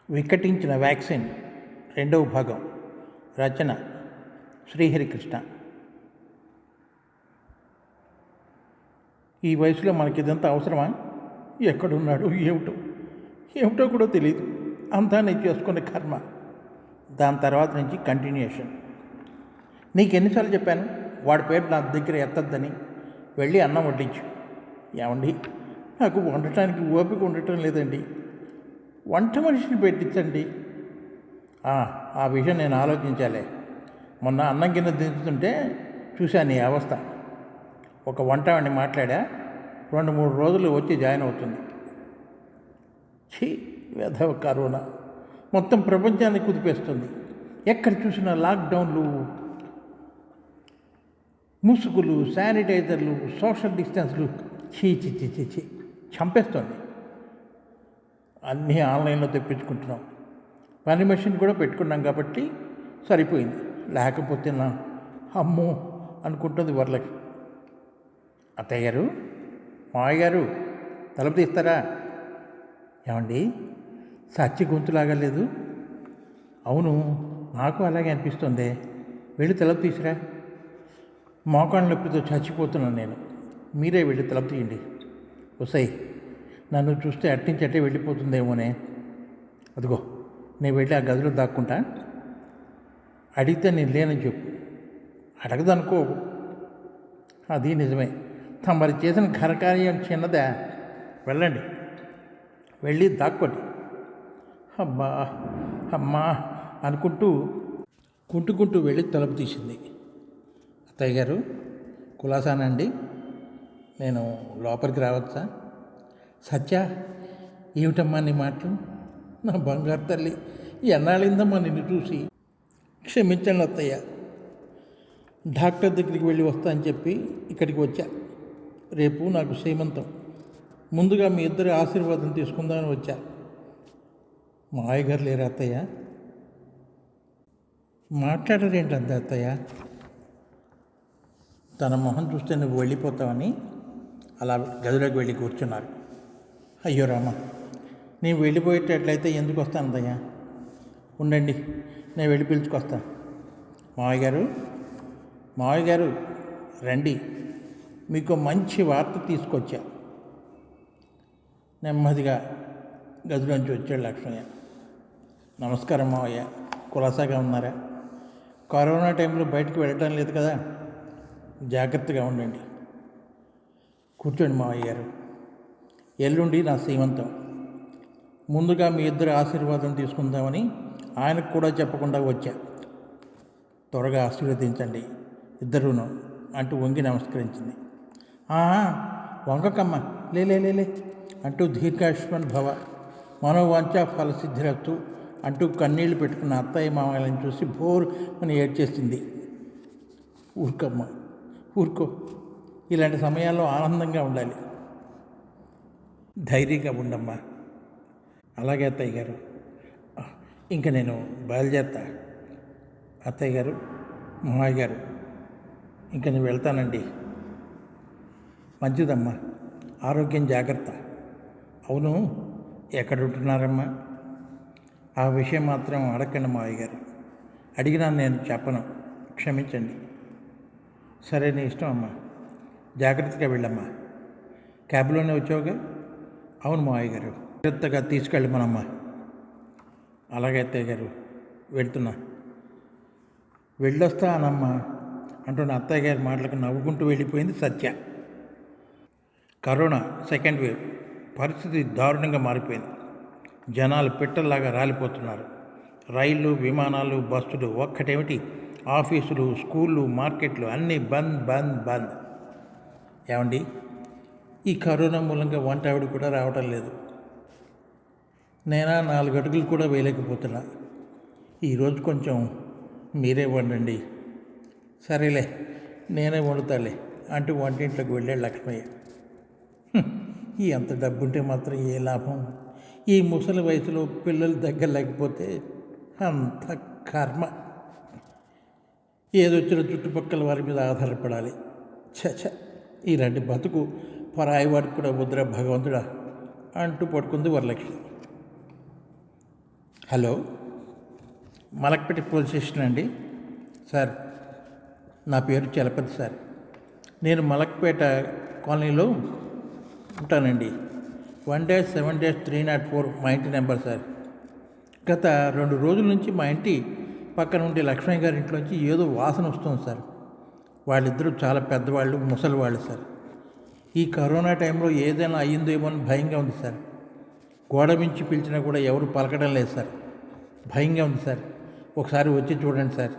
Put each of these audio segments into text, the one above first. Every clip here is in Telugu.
వికటించిన వ్యాక్సిన్ రెండవ భాగం. రచన శ్రీహరికృష్ణ. ఈ వయసులో మనకిదంతా అవసరమా? ఎక్కడున్నాడు, ఏమిటో కూడా తెలియదు. అంతా నేను చేసుకునే కర్మ. దాని తర్వాత నుంచి కంటిన్యూషన్. నీకు ఎన్నిసార్లు చెప్పాను వాడి పేరు నా దగ్గర ఎత్తద్దని? వెళ్ళి అన్నం వడ్డించు. ఏమండి, నాకు వండటానికి ఓపిక ఉండటం లేదండి, వంట మనిషిని పెట్టించండి. ఆ విషయం నేను ఆలోచించాలి. మొన్న అన్నం కింద దించుతుంటే చూశాను ఈ అవస్థ. ఒక వంట వాడిని మాట్లాడా, 2-3 రోజులు వచ్చి జాయిన్ అవుతుంది. వెధవ కరోనా మొత్తం ప్రపంచాన్ని కుదిపేస్తుంది. ఎక్కడ చూసినా లాక్డౌన్లు, ముసుగులు, శానిటైజర్లు, సోషల్ డిస్టెన్స్లు. చీ చంపేస్తుంది. అన్నీ ఆన్లైన్లో తెప్పించుకుంటున్నాం. పని మెషిన్ కూడా పెట్టుకున్నాం కాబట్టి సరిపోయింది. లేకపోతే నా అమ్మో అనుకుంటుంది వరలక్ష్మి. అత్తయ్య గారు, మావయ్య గారు, తలుపు తీస్తారా? ఏమండి, సచ్చి గొంతులాగా లేదు? అవును, నాకు అలాగే అనిపిస్తుంది. వెళ్ళి తలుపు తీసిరా. మోకాళ్ళ నొప్పితో చచ్చిపోతున్నాను నేను. మీరే వెళ్ళి తలుపు తీయండి. వస్తాయి, నన్ను చూస్తే అట్టించి అట్టే వెళ్ళిపోతుందేమోనే. అదిగో, నేను వెళ్ళి ఆ గదిలో దాక్కుంటా. అడిగితే నేను లేనని చెప్పు. అడగదనుకో, అది నిజమే. తమరి చేసిన ఘనకార్యం చిన్నదా? వెళ్ళండి, వెళ్ళి దాక్కోండి. అమ్మా అనుకుంటూ కుంటుకుంటూ వెళ్ళి తలుపు తీసింది. అత్తయ్య గారు, కులాసానండి, నేను లోపలికి రావచ్చా? సత్య, ఏమిటమ్మా నీ మాటలు? నా బంగారు తల్లి, ఎన్నాళ్ళిందమ్మా నిన్ను చూసి. క్షమించండి అత్తయ్య, డాక్టర్ దగ్గరికి వెళ్ళి వస్తా అని చెప్పి ఇక్కడికి వచ్చా. రేపు నాకు సీమంతం. ముందుగా మీ ఇద్దరి ఆశీర్వాదం తీసుకుందామని వచ్చా. మావయ్య గారు లేరా అత్తయ్య? మాట్లాడరేంటంత అత్తయ్య? తన మొహం చూస్తే నువ్వు వెళ్ళిపోతావని అలా గదిలోకి వెళ్ళి కూర్చున్నారు. అయ్యో రామ, నేను వెళ్ళిపోయేటట్లయితే ఎందుకు వస్తాను అత్తయ్య? ఉండండి, నేను వెళ్ళి పిలుచుకొస్తా. మావయ్య గారు రండి, మీకు మంచి వార్త తీసుకొచ్చా. నెమ్మదిగా గదిలోంచి వచ్చాడు లక్ష్మయ్య. నమస్కారం మావయ్య, కులాసాగా ఉన్నారా? కరోనా టైంలో బయటకు వెళ్ళటం లేదు కదా, జాగ్రత్తగా ఉండండి. కూర్చోండి మావయ్య గారు. ఎల్లుండి నా సీమంతం. ముందుగా మీ ఇద్దరు ఆశీర్వాదం తీసుకుందామని ఆయనకు కూడా చెప్పకుండా వచ్చా. త్వరగా ఆశీర్వదించండి ఇద్దరూను అంటూ వంగి నమస్కరించింది. వంగకమ్మ, లే అంటూ దీర్ఘాయుష్మాన్ భవ, మనోవాంఛా ఫలసిద్ధిరస్తు అంటూ కన్నీళ్లు పెట్టుకున్న అత్తయ్య మామయ్యలను చూసి బోర్ అని ఏడ్చేసింది. ఊరుకమ్మ, ఊరుకో. ఇలాంటి సమయాల్లో ఆనందంగా ఉండాలి. ధైర్యంగా ఉండమ్మా. అలాగే అత్తయ్య గారు, ఇంకా నేను బయలుదేరుతా. అత్తయ్య గారు, మామయ్య గారు, ఇంకా నేను వెళ్తానండి. మంచిదమ్మా, ఆరోగ్యం జాగ్రత్త. అవును, ఎక్కడ ఉంటున్నారమ్మా? ఆ విషయం మాత్రం అడగండి మావయ్య గారు. అడిగినా నేను చెప్పను, క్షమించండి. సరే, నీ ఇష్టం అమ్మా. జాగ్రత్తగా వెళ్ళమ్మా. క్యాబ్లోనే వచ్చావుగా? అవును మావయ్య గారు, జాగ్రత్తగా తీసుకెళ్ళమనమ్మా. అలాగే అత్తయ్య గారు, వెళ్తున్నా. వెళ్ళొస్తానమ్మా అంటున్న అత్తయ్య గారి మాటలకు నవ్వుకుంటూ వెళ్ళిపోయింది సత్య. కరోనా సెకండ్ వేవ్ పరిస్థితి దారుణంగా మారిపోయింది. జనాలు పిట్టల్లాగా రాలిపోతున్నారు. రైళ్ళు, విమానాలు, బస్సులు ఒక్కటేమిటి, ఆఫీసులు, స్కూళ్ళు, మార్కెట్లు అన్నీ బంద్. ఏమండి, ఈ కరోనా మూలంగా వంట ఆవిడ కూడా రావటం లేదు. నేనా 4 అడుగులు కూడా వేయలేకపోతున్నా. ఈరోజు కొంచెం మీరే వండండి. సరేలే, నేనే వండుతాలే అంటూ వంటింట్లోకి వెళ్ళాడు లక్ష్మయ్య. ఈ అంత డబ్బుంటే మాత్రం ఏ లాభం? ఈ ముసలి వయసులో పిల్లలు దగ్గర లేకపోతే అంత కర్మ. ఏదొచ్చిన చుట్టుపక్కల వారి మీద ఆధారపడాలి. ఇలాంటి బతుకు పరాయి వాడికి కూడా వద్దురా భగవంతుడా అంటూ పడుకుంది Varalakshmi. Hello, Malakpet police station అండి. సార్, నా పేరు చలపతి సార్. నేను మలక్పేట కాలనీలో ఉంటానండి. 1-7-304 మా ఇంటి నెంబర్ సార్. గత 2 రోజుల నుంచి మా ఇంటి పక్కన ఉండే లక్ష్మయ్య గారి ఇంట్లోంచి ఏదో వాసన వస్తుంది సార్. వాళ్ళిద్దరూ చాలా పెద్దవాళ్ళు, ముసలి వాళ్ళు సార్. ఈ కరోనా టైంలో ఏదైనా అయ్యిందేమో అని భయంగా ఉంది సార్. గోడ మించి పిలిచినా కూడా ఎవరు పలకడం లేదు సార్. భయంగా ఉంది సార్. ఒకసారి వచ్చి చూడండి సార్.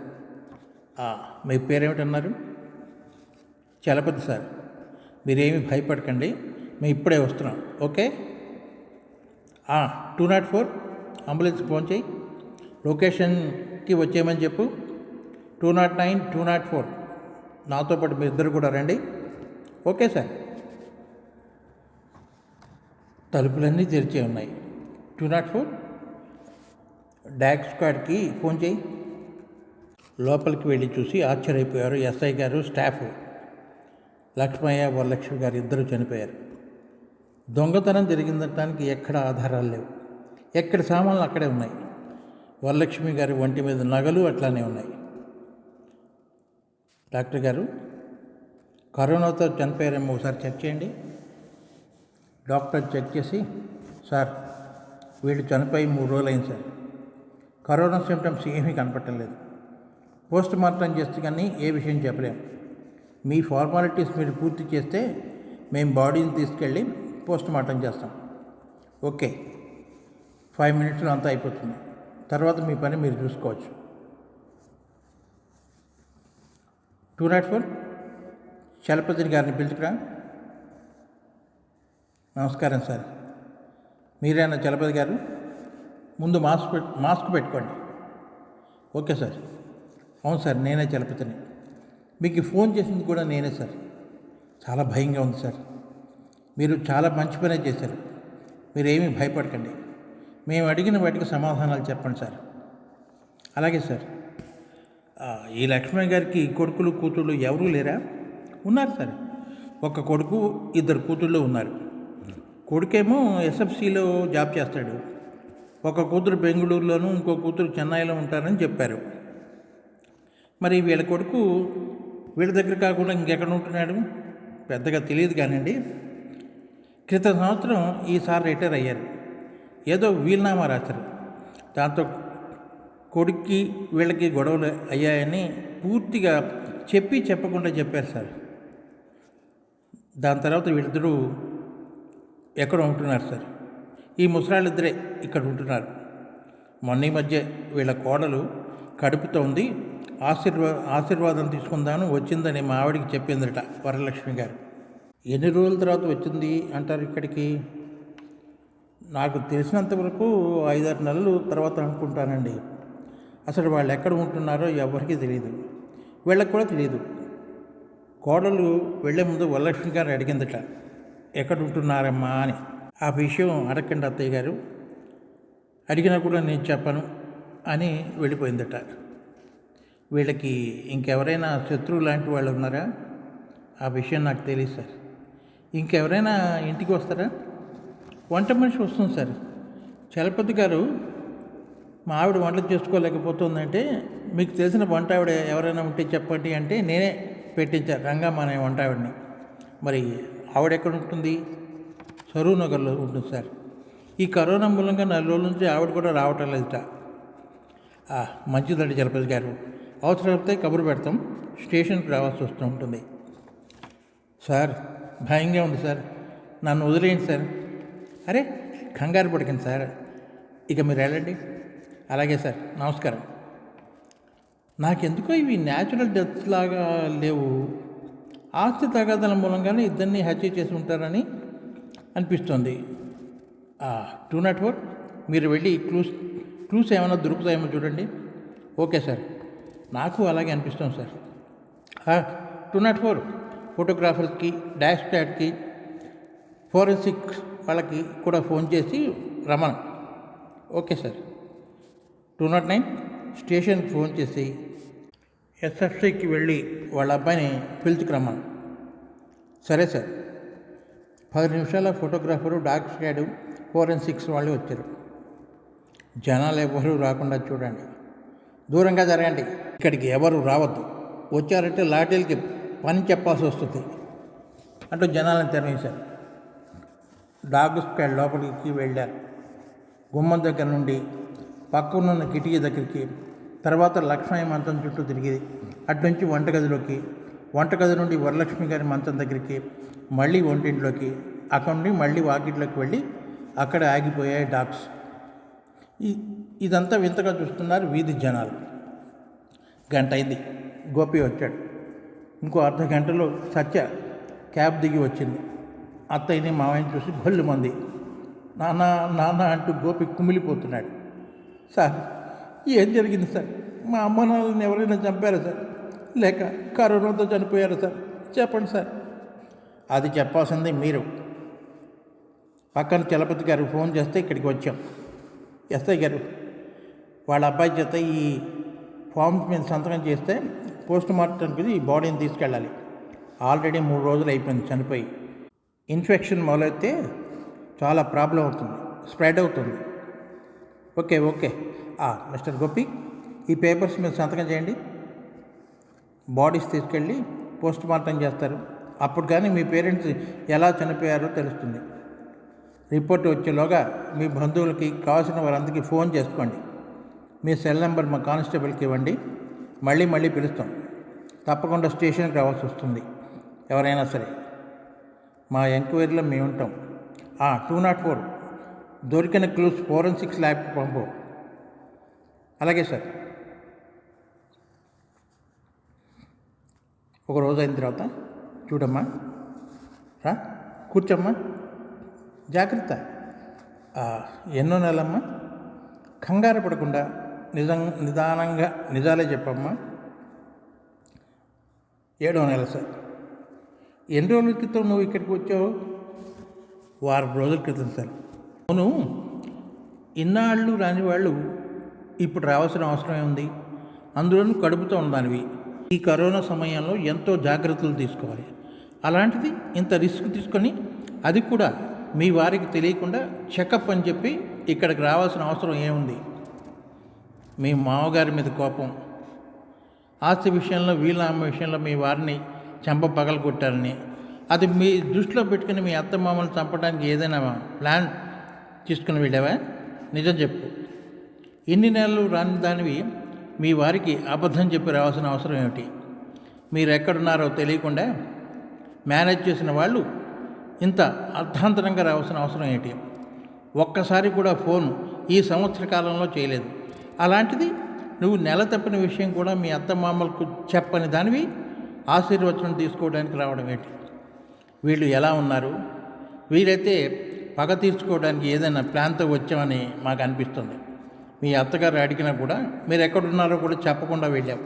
మీ పేరేమిటన్నారు? చలపతి సార్. మీరేమీ భయపడకండి, మేము ఇప్పుడే వస్తున్నాం. ఓకే. 204 అంబులెన్స్ ఫోన్ చేయి, లొకేషన్కి వచ్చేయమని చెప్పు. 209, 204 నాతో పాటు మీ ఇద్దరు కూడా రండి. Okay sir. తలుపులన్నీ తెరిచే ఉన్నాయి. 204 డాగ్ స్క్వాడ్కి ఫోన్ చేయి. లోపలికి వెళ్ళి చూసి ఆశ్చర్యపోయారు ఎస్ఐ గారు, స్టాఫ్. లక్ష్మయ్య, వరలక్ష్మి గారు ఇద్దరు చనిపోయారు. దొంగతనం జరిగిందనడానికి ఎక్కడ ఆధారాలు లేవు. ఎక్కడ సామాన్లు అక్కడే ఉన్నాయి. వరలక్ష్మి గారి ఒంటి మీద నగలు అట్లానే ఉన్నాయి. డాక్టర్ గారు, కరోనాతో చనిపోయారేమో ఒకసారి చెక్ చేయండి. డాక్టర్ చెక్ చేసి, సార్ వీళ్ళు చనిపోయి 3 రోజులు అయింది సార్. కరోనా సిమ్టమ్స్ ఏమీ కనపట్టలేదు. పోస్ట్ మార్టం చేస్తే కానీ ఏ విషయం చెప్పలేము. మీ ఫార్మాలిటీస్ మీరు పూర్తి చేస్తే మేము బాడీని తీసుకెళ్ళి పోస్ట్ మార్టం చేస్తాం. ఓకే. 5 మినిట్స్లో అంతా అయిపోతుంది. తర్వాత మీ పని మీరు చూసుకోవచ్చు. 204 చలపతి గారిని పిలుచుకురా. నమస్కారం సార్. మీరేనా చలపతి గారు? ముందు మాస్క్ పెట్టుకోండి. Okay sir. అవును సార్, నేనే చలపతిని. మీకు ఫోన్ చేసింది కూడా నేనే సార్. చాలా భయంగా ఉంది సార్. మీరు చాలా మంచి పనే చేశారు. మీరేమీ భయపడకండి. మేము అడిగిన వాటికి సమాధానాలు చెప్పండి సార్. అలాగే సార్. ఈ లక్ష్మణ్ గారికి కొడుకులు, కూతుళ్ళు ఎవరూ లేరా? ఉన్నారు సార్. ఒక కొడుకు, 2 కూతుళ్ళు ఉన్నారు. కొడుకేమో ఎస్ఎఫ్సిలో జాబ్ చేస్తాడు. ఒక కూతురు బెంగళూరులోను, ఇంకో కూతురు చెన్నైలో ఉంటారని చెప్పారు. మరి వీళ్ళ కొడుకు వీళ్ళ దగ్గర కాకుండా ఇంకెక్కడ ఉంటున్నాడు పెద్దగా తెలియదు కానివ్వండి. క్రితం సంవత్సరం ఈసారి రిటైర్ అయ్యారు. ఏదో వీలునామా రాశారు. దాంతో కొడుక్కి వీళ్ళకి గొడవలు అయ్యాయని పూర్తిగా చెప్పకుండా చెప్పారు సార్. దాని తర్వాత వీళ్ళిద్దరూ ఎక్కడ ఉంటున్నారు సార్. ఈ ముసలాళ్ళిద్దరే ఇక్కడ ఉంటున్నారు. మొన్న ఈ మధ్య వీళ్ళ కోడలు కడుపుతో ఉంది, ఆశీర్వాదం తీసుకుందాను వచ్చిందని మా ఆవిడికి చెప్పిందట వరలక్ష్మి గారు. ఎన్ని రోజుల తర్వాత వచ్చింది అంటారు ఇక్కడికి? నాకు తెలిసినంతవరకు 5-6 నెలలు తర్వాత అనుకుంటానండి. అసలు వాళ్ళు ఎక్కడ ఉంటున్నారో ఎవరికీ తెలియదు. వీళ్ళకి కూడా తెలియదు. కోడలు వెళ్లే ముందు వరలక్ష్మి గారు అడిగిందట, ఎక్కడ ఉంటున్నారమ్మా అని. ఆ విషయం అడగండి అత్తయ్య గారు, అడిగినా కూడా నేను చెప్పను అని వెళ్ళిపోయిందట. వీళ్ళకి ఇంకెవరైనా శత్రువు లాంటి వాళ్ళు ఉన్నారా? ఆ విషయం నాకు తెలియదు సార్. ఇంకెవరైనా ఇంటికి వస్తారా? వంట మనిషి వస్తుంది సార్. చలపతి గారు, మా ఆవిడ వంటలు చేసుకోలేకపోతుందంటే మీకు తెలిసిన వంట ఆవిడ ఎవరైనా ఉంటే చెప్పండి అంటే నేనే పెట్టించాను రంగమ్మ అనే వంట ఆవిడని. మరి ఆవిడ ఎక్కడ ఉంటుంది? సరూర్ నగర్లో ఉంటుంది సార్. ఈ కరోనా మూలంగా 4 రోజుల నుంచి ఆవిడ కూడా రావటం లేదుట. మంచిదండి చలపతి గారు, అవసరమైతే కబురు పెడతాం, స్టేషన్కి రావాల్సి వస్తూ ఉంటుంది. సార్ భయంగా ఉంది సార్, నన్ను వదిలేయండి సార్. అరే కంగారు పడకండి సార్, ఇక మీరు వెళ్ళండి. అలాగే సార్, నమస్కారం. నాకెందుకో ఇవి న్యాచురల్ డెత్స్ లాగా లేవు. ఆస్తి తగాదాల మూలంగానే ఇద్దరిని హత్య చేసి ఉంటారని అనిపిస్తుంది. 204 మీరు వెళ్ళి క్లూస్ ఏమైనా దొరుకుతాయేమో చూడండి. ఓకే సార్, నాకు అలాగే అనిపిస్తుంది సార్. 204 ఫోటోగ్రాఫర్స్కి, డాష్ స్టాడ్కి, ఫోరెన్సిక్ వాళ్ళకి కూడా ఫోన్ చేసి రమ్మను. Okay sir. 209 స్టేషన్కి ఫోన్ చేసి ఎస్ఎఫ్సికి వెళ్ళి వాళ్ళ అబ్బాయిని పిలుచుకురమ్మను. సరే సార్. 10 నిమిషాల ఫోటోగ్రాఫరు, డాగ్ స్క్వాడ్, ఫోరెన్సిక్స్ వాళ్ళు వచ్చారు. జనాలు ఎవరు రాకుండా చూడండి, దూరంగా జరగండి, ఇక్కడికి ఎవరు రావద్దు, వచ్చారంటే లాఠీలకి పని చెప్పాల్సి వస్తుంది అంటూ జనాలను తెరవేశారు. డాగ్ స్క్వాడ్ లోపలికి వెళ్ళారు. గుమ్మం దగ్గర నుండి పక్కనున్న కిటికీ దగ్గరికి, తర్వాత లక్ష్మయ్య మంచం చుట్టూ తిరిగి అటునుంచి వంటగదిలోకి, వంటగది నుండి వరలక్ష్మి గారి మంచం దగ్గరికి, మళ్ళీ వంటింట్లోకి, అక్కడి నుండి మళ్ళీ వాకిట్లోకి వెళ్ళి అక్కడ ఆగిపోయాయి డాగ్స్. ఇదంతా వింతగా చూస్తున్నారు వీధి జనాలు. గంట అయింది, గోపి వచ్చాడు. ఇంకో అర్ధ గంటలో సత్య క్యాబ్ దిగి వచ్చింది. అత్తయ్యని మావయ్యని చూసి గొల్లు మంది నాన్న నాన్న అంటూ గోపి కుమిలిపోతున్నాడు. సార్, ఏం జరిగింది సార్? మా అమ్మ నాన్నని ఎవరైనా చంపారా సార్? లేక కరోనాతో చనిపోయారా సార్? చెప్పండి సార్. అది చెప్పాల్సింది మీరు. పక్కన చలపతి గారు ఫోన్ చేస్తే ఇక్కడికి వచ్చాం. ఎస్ఐ గారు, వాళ్ళ అబ్బాయి చేత ఈ ఫామ్స్ మీద సంతకం చేస్తే పోస్ట్ మార్టంకి ఈ బాడీని తీసుకెళ్ళాలి. ఆల్రెడీ 3 రోజులు అయిపోయింది చనిపోయి. ఇన్ఫెక్షన్ మొదలైతే చాలా ప్రాబ్లం అవుతుంది, స్ప్రెడ్ అవుతుంది. ఓకే ఓకే మిస్టర్ గోపి, ఈ పేపర్స్ మీద సంతకం చేయండి. బాడీస్ తీసుకెళ్ళి పోస్ట్ మార్టం చేస్తారు. అప్పుడు కానీ మీ పేరెంట్స్ ఎలా చనిపోయారో తెలుస్తుంది. రిపోర్ట్ వచ్చేలోగా మీ బంధువులకి కావాల్సిన వారందరికీ ఫోన్ చేసుకోండి. మీ సెల్ నెంబర్ మా కానిస్టేబుల్కి ఇవ్వండి. మళ్ళీ పిలుస్తాం. తప్పకుండా స్టేషన్కి రావాల్సి వస్తుంది ఎవరైనా సరే. మా ఎంక్వైరీలో మేము ఉంటాం. 204 దొరికిన క్లూస్ ఫోరెన్సిక్స్ ల్యాబ్కి పంపు. అలాగే సార్. ఒక రోజు అయిన తర్వాత చూడమ్మా, రా కూర్చోమ్మా, జాగ్రత్త. ఎన్నో నెలమ్మా, కంగారు పడకుండా నిదానంగా నిజాలే చెప్పమ్మా. 7వ నెల సార్. ఎన్ని రోజుల క్రితం నువ్వు ఇక్కడికి వచ్చావు? 1 వారం రోజుల క్రితం సార్. అవును, ఇన్నాళ్ళు రాని వాళ్ళు ఇప్పుడు రావాల్సిన అవసరం ఉంది. అందులోనూ కడుపుతో ఉన్నదానివి. ఈ కరోనా సమయంలో ఎంతో జాగ్రత్తలు తీసుకోవాలి. అలాంటిది ఇంత రిస్క్ తీసుకొని, అది కూడా మీ వారికి తెలియకుండా చెకప్ అని చెప్పి ఇక్కడికి రావాల్సిన అవసరం ఏముంది? మీ మామగారి మీద కోపం, ఆస్తి విషయంలో వీళ్ళ అమ్మ విషయంలో మీ వారిని చెంప పగలగొట్టారని, అది మీ దృష్టిలో పెట్టుకుని మీ అత్త మామూలు చంపడానికి ఏదైనా ప్లాన్ తీసుకుని వెళ్ళావా? నిజం చెప్పు. ఇన్ని నెలలు రాని దానివి మీ వారికి అబద్ధం చెప్పి రావాల్సిన అవసరం ఏమిటి? మీరు ఎక్కడున్నారో తెలియకుండా మేనేజ్ చేసిన వాళ్ళు ఇంత అర్థాంతరంగా రావాల్సిన అవసరం ఏంటి? ఒక్కసారి కూడా ఫోన్ ఈ సంవత్సర కాలంలో చేయలేదు. అలాంటిది నువ్వు నెల తప్పిన విషయం కూడా మీ అత్తమామలకు చెప్పని దానివి ఆశీర్వచనం తీసుకోవడానికి రావడం ఏంటి? వీళ్ళు ఎలా ఉన్నారు? వీరైతే పగ తీర్చుకోవడానికి ఏదైనా ప్లాన్తో వచ్చామని మాకు అనిపిస్తుంది. మీ అత్తగారు అడిగినా కూడా మీరు ఎక్కడున్నారో కూడా చెప్పకుండా వెళ్ళావు.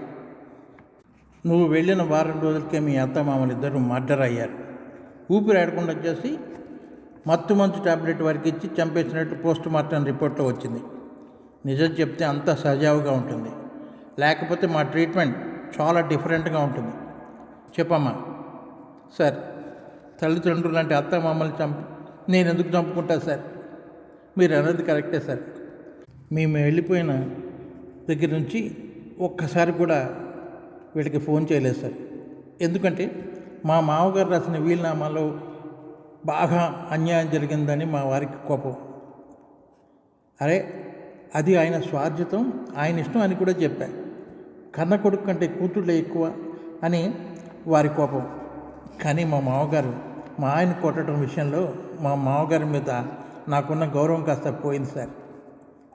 నువ్వు వెళ్ళిన 1 వారం రోజులకే మీ అత్తమామలు ఇద్దరు మర్డర్ అయ్యారు. ఊపిరి ఆడకుండా వచ్చేసి మత్తు మంచు టాబ్లెట్ వారికి ఇచ్చి చంపేసినట్టు పోస్ట్ మార్టం రిపోర్ట్లో వచ్చింది. నిజం చెప్తే అంతా సజావుగా ఉంటుంది, లేకపోతే మా ట్రీట్మెంట్ చాలా డిఫరెంట్గా ఉంటుంది. చెప్పమ్మా. సార్, తల్లిదండ్రులు అంటే అత్త మమ్మల్ని నేను ఎందుకు చంపుకుంటా సార్? మీరు అన్నది కరెక్టే సార్. మేము వెళ్ళిపోయిన దగ్గర నుంచి ఒక్కసారి కూడా వీళ్ళకి ఫోన్ చేయలేదు సార్. ఎందుకంటే మా మామగారు రాసిన వీలునామాలో బాగా అన్యాయం జరిగిందని మా వారికి కోపం. అరే, అది ఆయన స్వార్జితం, ఆయన ఇష్టం అని కూడా చెప్పా. కన్న కొడుకు కంటే కూతుళ్ళే ఎక్కువ అని వారి కోపం. కానీ మా మామగారు మా ఆయన కొట్టడం విషయంలో మా మామగారి మీద నాకున్న గౌరవం కాస్త పోయింది సార్.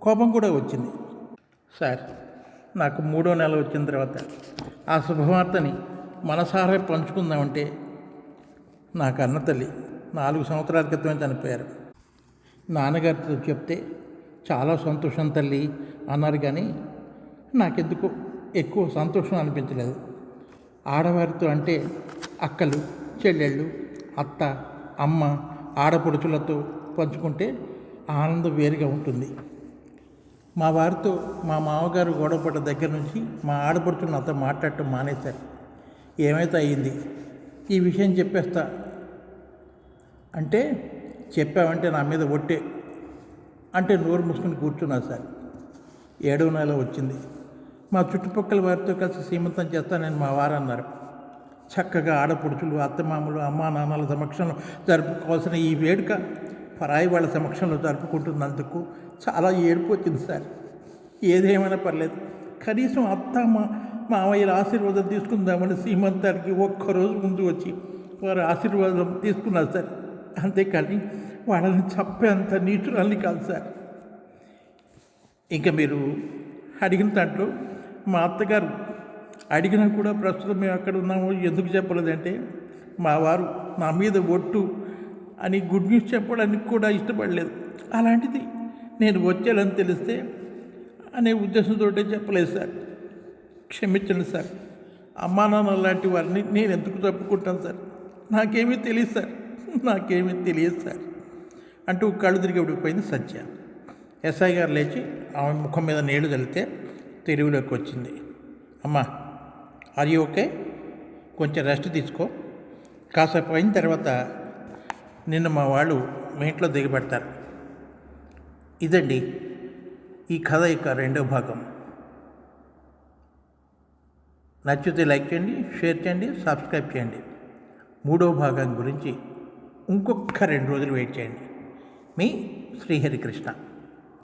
కోపం కూడా వచ్చింది సార్. నాకు 3వ నెల వచ్చిన తర్వాత ఆ శుభవార్తని మనసారా పంచుకుందామంటే నా కన్న తల్లి 4 సంవత్సరాల క్రితమే చనిపోయారు. నాన్నగారితో చెప్తే చాలా సంతోషం తల్లి అన్నారు, కానీ నాకెందుకో ఎక్కువ సంతోషం అనిపించలేదు. ఆడవారితో అంటే అక్కలు, చెల్లెళ్ళు, అత్త, అమ్మ, ఆడపడుచులతో పంచుకుంటే ఆనందం వేరుగా ఉంటుంది. మా వారితో మా మామగారు గొడవపడ్డ దగ్గర నుంచి మా ఆడపడుచులు నాతో మాట్లాడటం మానేశారు. ఏమైతే అయ్యింది, ఈ విషయం చెప్పేస్తా అంటే చెప్పావంటే నా మీద ఒట్టే అంటే నోరు మూసుకుని కూర్చున్నా సార్. 7వ నెల వచ్చింది. మా చుట్టుపక్కల వారితో కలిసి సీమంతం చేస్తానని మా వారు అన్నారు. చక్కగా ఆడపడుచులు, అత్తమామలు, అమ్మా నాన్నల సమక్షంలో జరుపుకోవాల్సిన ఈ వేడుక పరాయి వాళ్ళ సమక్షంలో జరుపుకుంటున్నందుకు చాలా ఏడుపు వచ్చింది సార్. ఏదేమైనా పర్లేదు, కనీసం మామయ్యల ఆశీర్వాదం తీసుకుందామని సీమంతానికి ఒక్కరోజు ముందు వచ్చి వారి ఆశీర్వాదం తీసుకున్నారు సార్. అంతేకాని వాళ్ళని చంపేంత నీచురాల్ని కాదు సార్. ఇంకా మీరు అడిగిన దాంట్లో మా అత్తగారు అడిగినా కూడా ప్రస్తుతం మేము ఎక్కడ ఉన్నామో ఎందుకు చెప్పలేదంటే, మా వారు నా మీద ఒట్టు అని గుడ్ న్యూస్ చెప్పడానికి కూడా ఇష్టపడలేదు. అలాంటిది నేను వచ్చేయాలని తెలిస్తే అనే ఉద్దేశంతో చెప్పలేదు సార్. క్షమించండి సార్. అమ్మా నాన్న లాంటి వారిని నేను ఎందుకు తప్పుకుంటాను సార్? నాకేమీ తెలియదు సార్ అంటూ కళ్ళు తిరిగి ఉడికిపోయింది సత్య. ఎస్ఐ గారు లేచి ఆమె ముఖం మీద నీళ్లు చల్లితే తెలుగులోకి వచ్చింది. అమ్మా, ఆర్ యూ ఓకే? కొంచెం రెస్ట్ తీసుకో. కాసేపు అయిన తర్వాత నిన్న మా వాళ్ళు మీ ఇంట్లో దిగబెడతారు. ఇదండి ఈ కథ యొక్క 2వ భాగం. నచ్చితే లైక్ చేయండి, షేర్ చేయండి, సబ్స్క్రైబ్ చేయండి. 3వ భాగం గురించి ఇంకొక 2 రోజులు వెయిట్ చేయండి. మీ శ్రీహరికృష్ణ.